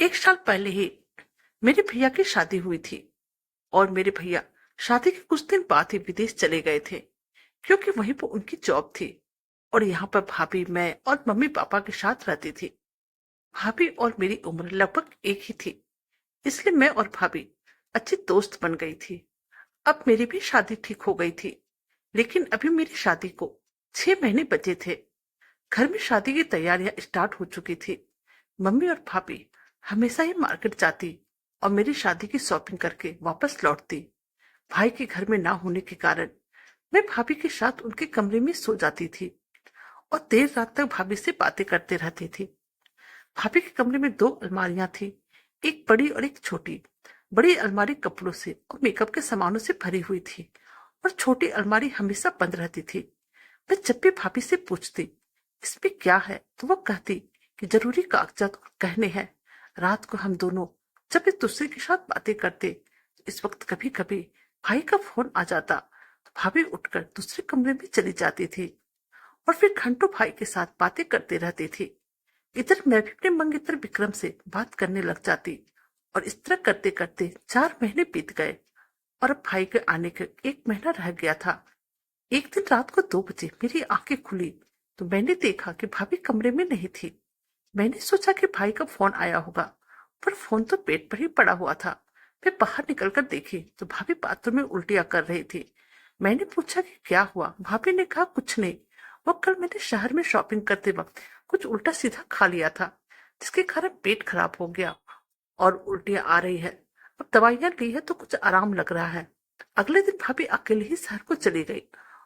एक साल पहले ही मेरे भैया की शादी हुई थी और मेरे भैया शादी के कुछ दिन बाद ही विदेश चले गए थे क्योंकि वहीं पर उनकी जॉब थी। और यहाँ पर भाभी, मैं और मम्मी पापा के साथ रहती थी। भाभी और मेरी उम्र लगभग एक ही थी, इसलिए मैं और भाभी अच्छी दोस्त बन गई थी। अब मेरी भी शादी ठीक हो गई थी, लेकिन अभी मेरी शादी को 6 महीने बचे थे। घर में शादी की तैयारियां स्टार्ट हो चुकी थी। मम्मी और भाभी हमेशा ही मार्केट जाती और मेरी शादी की शॉपिंग करके वापस लौटती। भाई के घर में ना होने के कारण मैं भाभी के साथ उनके कमरे में सो जाती थी और देर रात तक भाभी से बातें करते रहती थी। भाभी के कमरे में दो अलमारियां थी, एक बड़ी और एक छोटी। बड़ी अलमारी कपड़ों से और मेकअप के सामानों से भरी हुई थी और छोटी अलमारी हमेशा बंद रहती थी। मैं जब भी भाभी से पूछती इसमें क्या है तो वो कहती कि जरूरी कागजात और गहने हैं। रात को हम दोनों जब एक दूसरे के साथ बातें करते, इस वक्त कभी कभी भाई का फोन आ जाता तो भाभी उठकर दूसरे कमरे में चली जाती थी और फिर घंटों भाई के साथ बातें करते रहती थी। इधर मैं भी अपने मंगेतर विक्रम से बात करने लग जाती और इस तरह करते करते 4 महीने बीत गए और अब भाई के आने का 1 महीना रह गया था। एक दिन रात को 2 बजे मेरी आंखें खुली तो मैंने देखा कि भाभी कमरे में नहीं थी। मैंने सोचा कि भाई का फोन आया होगा, पर फोन तो पेट पर ही पड़ा हुआ था। मैं बाहर निकलकर देखी तो भाभी बाथरूम में उल्टियां कर रही थी। मैंने पूछा कि क्या हुआ। भाभी ने कहा कुछ नहीं, वो कल मैंने शहर में शॉपिंग करते वक्त कुछ उल्टा सीधा खा लिया था, जिसके कारण पेट खराब हो गया और उल्टियां आ रही है। अब दवाइयां ली है तो कुछ आराम लग रहा है। अगले दिन भाभी अकेले ही शहर को चली गई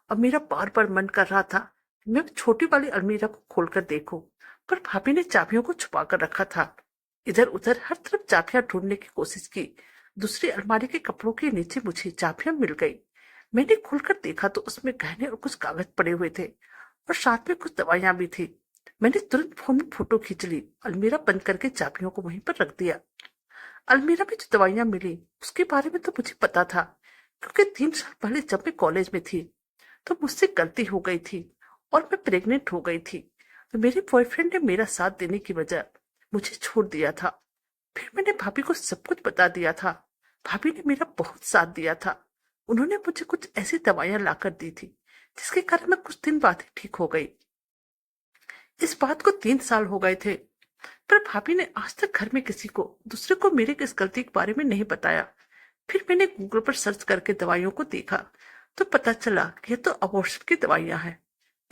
और मेरा बार बार मन कर रहा था कि मैं छोटी वाली अलमीरा को खोलकर देखूं, पर भाभी ने चाबियों को छुपा कर रखा था। इधर उधर हर तरफ चाबियां ढूंढने की कोशिश की। दूसरी अलमारी के कपड़ों के नीचे मुझे चाबियां मिल गई। मैंने खोलकर देखा तो उसमें गहने और कुछ कागज पड़े हुए थे और साथ में कुछ दवाइयां भी थी। मैंने तुरंत फोन में फोटो खींच ली, अलमीरा बंद करके चाबियों को वहीं पर रख दिया। अलमीरा में जो दवाइयां मिली उसके बारे में तो मुझे पता था, क्योंकि 3 साल पहले जब मैं कॉलेज में थी तो मुझसे गलती हो गई थी और मैं प्रेग्नेंट हो गई थी। तो मेरे बॉयफ्रेंड ने मेरा साथ देने की वजह मुझे छोड़ दिया था। फिर मैंने भाभी को सब कुछ बता दिया था। भाभी ने मेरा बहुत साथ दिया था। उन्होंने मुझे कुछ ऐसी दवाइयां लाकर दी थी जिसके कारण मैं कुछ दिन बाद ही ठीक हो गई। इस बात को 3 साल हो गए थे, पर भाभी ने आज तक घर में किसी को दूसरे को मेरे इस गलती के बारे में नहीं बताया। फिर मैंने गूगल पर सर्च करके दवाइयों को देखा तो पता चला कि ये तो अबॉर्शन की दवाइयां हैं।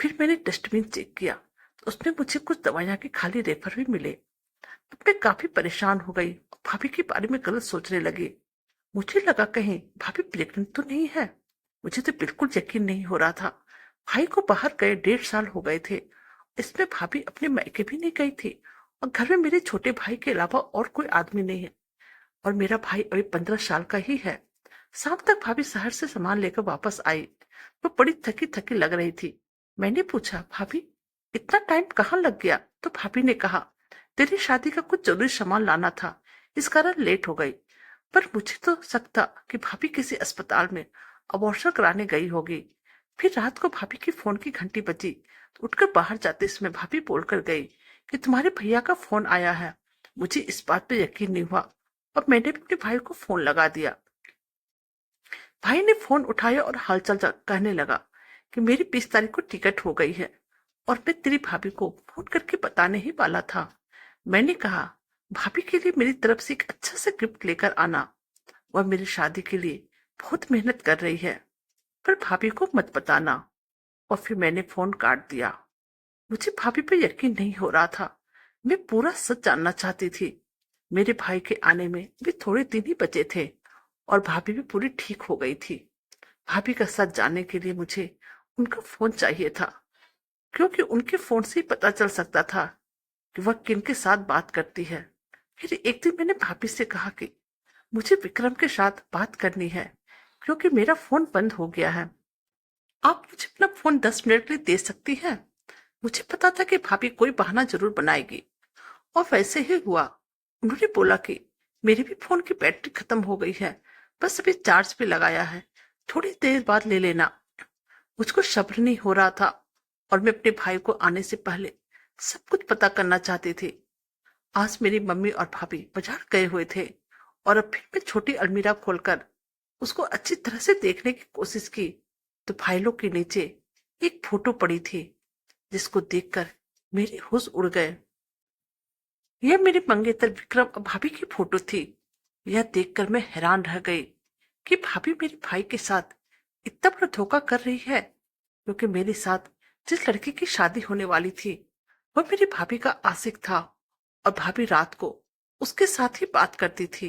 फिर मैंने डस्टबिन चेक किया तो उसमें मुझे कुछ दवाइयां के खाली रेफर भी मिले। अब मैं काफी परेशान हो गई और भाभी के बारे में गलत सोचने लगी। मुझे लगा कहीं भाभी प्रेग्नेंट तो नहीं है। मुझे तो बिल्कुल यकीन नहीं हो रहा था। भाई को बाहर गए 1.5 साल हो गए थे। इसमें भाभी अपने मायके भी नहीं गई थी और घर में मेरे छोटे भाई के अलावा और कोई आदमी नहीं है और मेरा भाई अभी 15 साल का ही है। शाम तक भाभी शहर से सामान लेकर वापस आई। वो बड़ी थकी थकी लग रही थी। मैंने पूछा, भाभी इतना टाइम कहाँ लग गया? तो भाभी ने कहा, तेरी शादी का कुछ जरूरी सामान लाना था, इस कारण लेट हो गई। पर मुझे तो शक था कि भाभी किसी अस्पताल में अबॉर्शन कराने गई होगी। फिर रात को भाभी की फोन की घंटी बजी तो उठकर बाहर जाते समय भाभी बोलकर गई कि तुम्हारे भैया का फोन आया है। मुझे इस बात पे यकीन नहीं हुआ और मैंने भी अपने भाई को फोन लगा दिया। भाई ने फोन उठाया और हालचाल कहने लगा कि मेरी 20 तारीख को टिकट हो गई है और मैं तेरी भाभी को फोन करके बताने ही वाला था। मैंने कहा, भाभी के लिए मेरी तरफ से एक अच्छा सा गिफ्ट लेकर आना। वह मेरी शादी के लिए बहुत मेहनत कर रही है, पर भाभी को मत बताना। और फिर मैंने फोन काट दिया। मुझे भाभी पर यकीन नहीं हो रहा था। मैं पूरा सच जानना चाहती थी। मेरे भाई के आने में भी थोड़े दिन ही बचे थे और भाभी भी पूरी ठीक हो गई थी। भाभी का सच जानने के लिए मुझे उनका फोन चाहिए था, क्योंकि उनके फोन से ही पता चल सकता था कि वह किन के साथ बात करती है। फिर एक दिन मैंने भाभी से कहा कि मुझे विक्रम के साथ बात करनी है, क्योंकि मेरा फोन बंद हो गया है। आप मुझे अपना फोन 10 मिनट के लिए दे सकती हैं? मुझे पता था कि भाभी कोई बहाना जरूर बनाएगी और वैसे ही हुआ। उन्होंने बोला कि मेरे भी फोन की बैटरी खत्म हो गई है, बस अभी चार्ज पे लगाया है, थोड़ी देर बाद ले लेना। मुझको सब्र नहीं हो रहा था और मैं अपने भाई को आने से पहले सब कुछ पता करना चाहती थी। आज मेरी मम्मी और भाभी बाजार गए हुए थे और अब फिर मैं छोटी अलमीरा खोलकर उसको अच्छी तरह से देखने की कोशिश की तो फाइलों के नीचे एक फोटो पड़ी थी जिसको देखकर मेरे होश उड़ गए। यह मेरे मंगेतर विक्रम और भाभी की फोटो थी। यह देखकर मैं हैरान रह गई कि भाभी मेरे भाई के साथ इतना बड़ा धोखा कर रही है, क्योंकि मेरे साथ जिस लड़की की शादी होने वाली थी वह मेरी भाभी का आशिक था और भाभी रात को उसके साथ ही बात करती थी।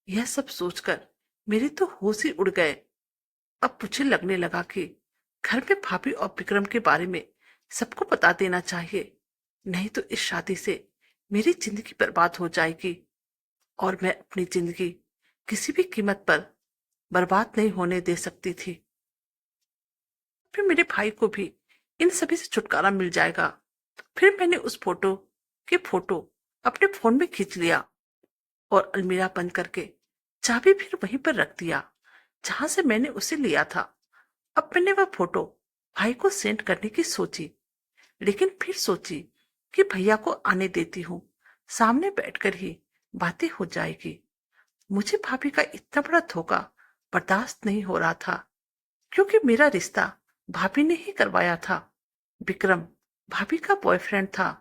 यह सब सोचकर मेरे तो होश ही उड़ गए। अब मुझे लगने लगा कि घर में भाभी और विक्रम के बारे में सबको बता देना चाहिए, नहीं तो इस शादी से मेरी जिंदगी बर्बाद हो जाएगी और मैं अपनी जिंदगी किसी भी कीमत पर बर्बाद नहीं होने दे सकती थी। फिर मेरे भाई को भी इन सभी से छुटकारा मिल जाएगा। तो फिर मैंने उस फोटो अपने फोन में खींच लिया और अलमीरा बंद करके चाबी फिर वहीं पर रख दिया जहां से मैंने उसे लिया था। अब मैंने वह फोटो भाई को सेंड करने की सोची, लेकिन फिर सोची कि भैया को आने देती हूँ, सामने बैठकर ही बातें हो जाएगी। मुझे भाभी का इतना बड़ा धोखा बर्दाश्त नहीं हो रहा था, क्योंकि मेरा रिश्ता भाभी ने ही करवाया था। विक्रम भाभी का बॉयफ्रेंड था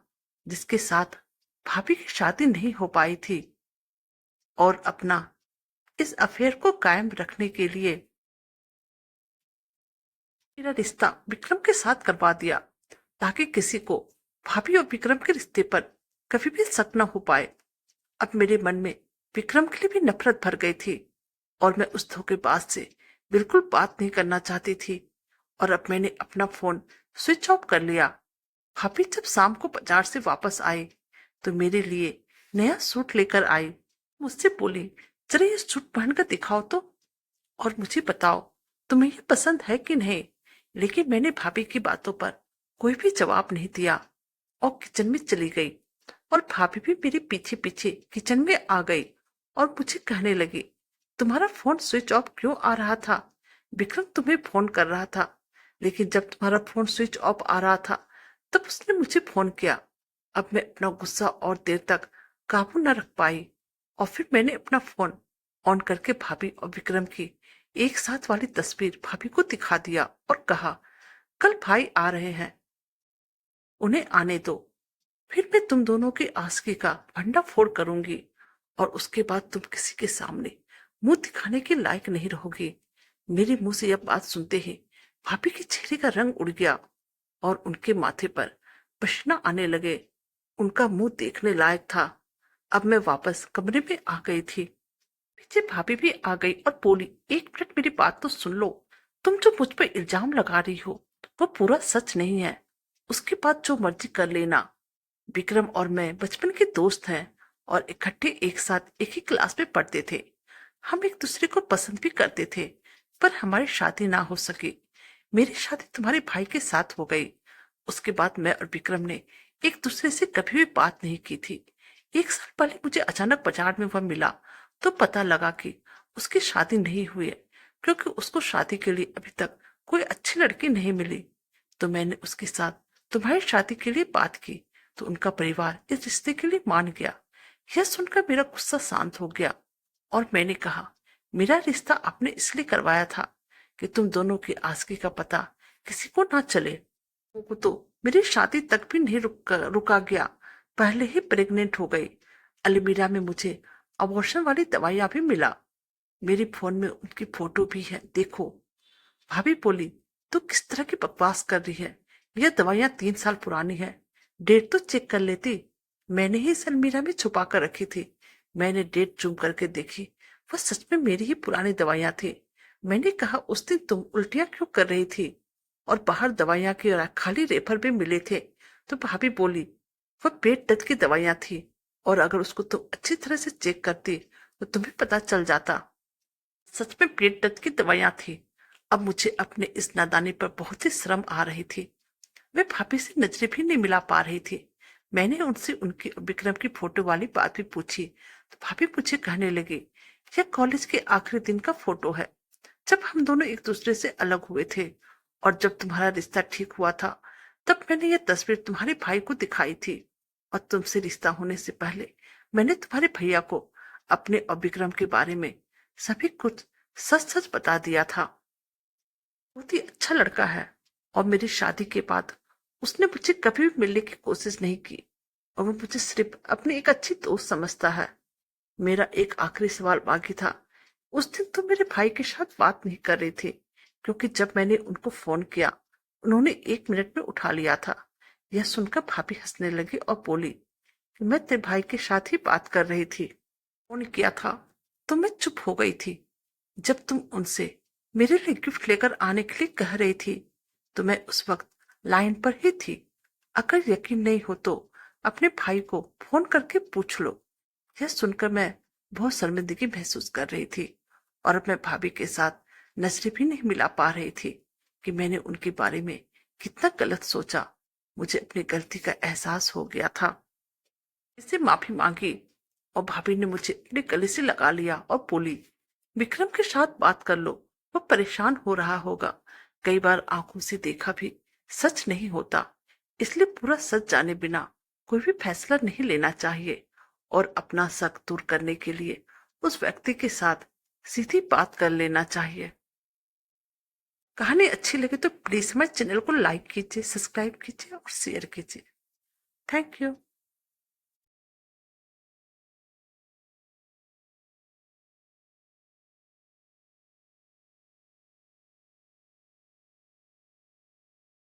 जिसके साथ भाभी की शादी नहीं हो पाई थी और अपना इस अफेयर को कायम रखने के लिए मेरा रिश्ता विक्रम के साथ करवा दिया ताकि किसी को भाभी और विक्रम के रिश्ते पर कभी भी शक न हो पाए। अब मेरे मन में विक्रम के लिए भी नफरत भर गई थी और मैं उस धोखेबाज से बिल्कुल बात नहीं करना चाहती थी। और अब मैंने अपना फोन स्विच ऑफ कर लिया। भाभी जब शाम को बाजार से वापस आई तो मेरे लिए नया सूट लेकर आई। मुझसे बोली, जरा ये सूट पहनकर दिखाओ तो और मुझे बताओ तुम्हें ये पसंद है कि नहीं। लेकिन मैंने भाभी की बातों पर कोई भी जवाब नहीं दिया और किचन में चली गई। और भाभी भी मेरे पीछे पीछे किचन में आ गई और मुझे कहने लगी, तुम्हारा फोन स्विच ऑफ क्यों आ रहा था? विक्रम तुम्हें फोन कर रहा था, लेकिन जब तुम्हारा फोन स्विच ऑफ आ रहा था तब उसने मुझे फोन किया। अब मैं अपना गुस्सा और देर तक काबू न रख पाई और फिर मैंने अपना फोन ऑन करके भाभी और विक्रम की एक साथ वाली तस्वीर भाभी को दिखा दिया और कहा, कल भाई आ रहे हैं, उन्हें आने दो, फिर मैं तुम दोनों की आशिकी का भंडाफोड़ करूंगी और उसके बाद तुम किसी के सामने मुंह दिखाने के लायक नहीं रहोगी। मेरे मुंह से यह बात सुनते ही भाभी के चेहरे का रंग उड़ गया और उनके माथे पर पसीना आने लगे। उनका मुंह देखने लायक था। अब मैं वापस कमरे में आ गई थी। पीछे भाभी भी आ गई और बोली, एक मिनट मेरी बात तो सुन लो। तुम जो मुझ पर इल्जाम लगा रही हो वो पूरा सच नहीं है। उसके बाद जो मर्जी कर लेना। विक्रम और मैं बचपन के दोस्त हैं और इकट्ठे एक साथ एक ही क्लास में पढ़ते थे। हम एक दूसरे को पसंद भी करते थे, पर हमारी शादी ना हो सकी। मेरी शादी तुम्हारे भाई के साथ हो गई। उसके बाद मैं और विक्रम ने एक दूसरे से कभी भी बात नहीं की थी। एक साल पहले मुझे अचानक बाजार में वह मिला तो पता लगा कि उसकी शादी नहीं हुई है, क्योंकि उसको शादी के लिए अभी तक कोई अच्छी लड़की नहीं मिली। तो मैंने उसके साथ तुम्हारी शादी के लिए बात की तो उनका परिवार इस रिश्ते के लिए मान गया। यह सुनकर मेरा गुस्सा शांत हो गया और मैंने कहा, मेरा रिश्ता आपने इसलिए करवाया था कि तुम दोनों की आशिकी का पता किसी को ना चले। वो तो मेरी शादी तक भी नहीं रुका गया, पहले ही प्रेग्नेंट हो गई। अलमीरा में मुझे अबॉर्शन वाली दवाइयां भी मिला। मेरे फोन में उनकी फोटो भी है, देखो। भाभी बोली, तू किस तरह की बकवास कर रही है? यह दवाइयां 3 साल पुरानी है, डेट तो चेक कर लेती। मैंने ही इस अलमीरा में छुपा कर रखी थी। मैंने डेट जूम करके देखी, वह सच में मेरी ही पुरानी दवाइयां थी। मैंने कहा, उस दिन तुम उल्टियां क्यों कर रही थी और बाहर दवाइयां के खाली रेफर भी मिले थे। तो भाभी बोली, वह पेट दर्द की दवाइयां थी और अगर उसको तुम अच्छी तरह से चेक करती तो तुम्हें पता चल जाता। सच में पेट दर्द की दवाइयां थी। अब मुझे अपने इस नादानी पर बहुत ही शर्म आ रही थी। मैं भाभी से नजरें भी नहीं मिला पा रही थी। मैंने उनसे उनकी और विक्रम की फोटो वाली बात भी पूछी तो भाभी मुझे कहने लगी, यह कॉलेज के आखिरी दिन का फोटो है, जब हम दोनों एक दूसरे से अलग हुए थे और जब तुम्हारा रिश्ता ठीक हुआ था तब मैंने यह तस्वीर तुम्हारे भाई को दिखाई थी और तुमसे रिश्ता होने से पहले मैंने तुम्हारे भैया को अपने और विक्रम के बारे में सभी कुछ सच सच बता दिया था। बहुत ही अच्छा लड़का है और मेरी शादी के बाद उसने मुझे कभी भी मिलने की कोशिश नहीं की और वो मुझे सिर्फ अपनी एक अच्छी दोस्त समझता है। मेरा एक आखिरी सवाल बाकी था। उस दिन तो मेरे भाई के साथ बात नहीं कर रही थी, क्योंकि जब मैंने उनको फोन किया उन्होंने 1 मिनट में उठा लिया था। यह सुनकर भाभी हंसने लगी और बोली कि मैं तेरे भाई के साथ ही बात कर रही थी। फोन किया था तो मैं चुप हो गई थी। जब तुम उनसे मेरे लिए गिफ्ट लेकर आने के लिए कह रही थी तो मैं उस वक्त लाइन पर ही थी। अगर यकीन नहीं हो तो अपने भाई को फोन करके पूछ लो। यह सुनकर मैं बहुत शर्मिंदगी महसूस कर रही थी और अपने भाभी के साथ नजरें भी नहीं मिला पा रही थी कि मैंने उनके बारे में कितना गलत सोचा। मुझे अपनी गलती का एहसास हो गया था। इससे माफी मांगी और भाभी ने मुझे अपने गले से लगा लिया और बोली, विक्रम के साथ बात कर लो, वो परेशान हो रहा होगा। कई बार आंखों से देखा भी सच नहीं होता, इसलिए पूरा सच जाने बिना कोई भी फैसला नहीं लेना चाहिए और अपना शक दूर करने के लिए उस व्यक्ति के साथ सीधी बात कर लेना चाहिए। कहानी अच्छी लगे तो प्लीज हमारे चैनल को लाइक कीजिए, सब्सक्राइब कीजिए और शेयर कीजिए। Thank you.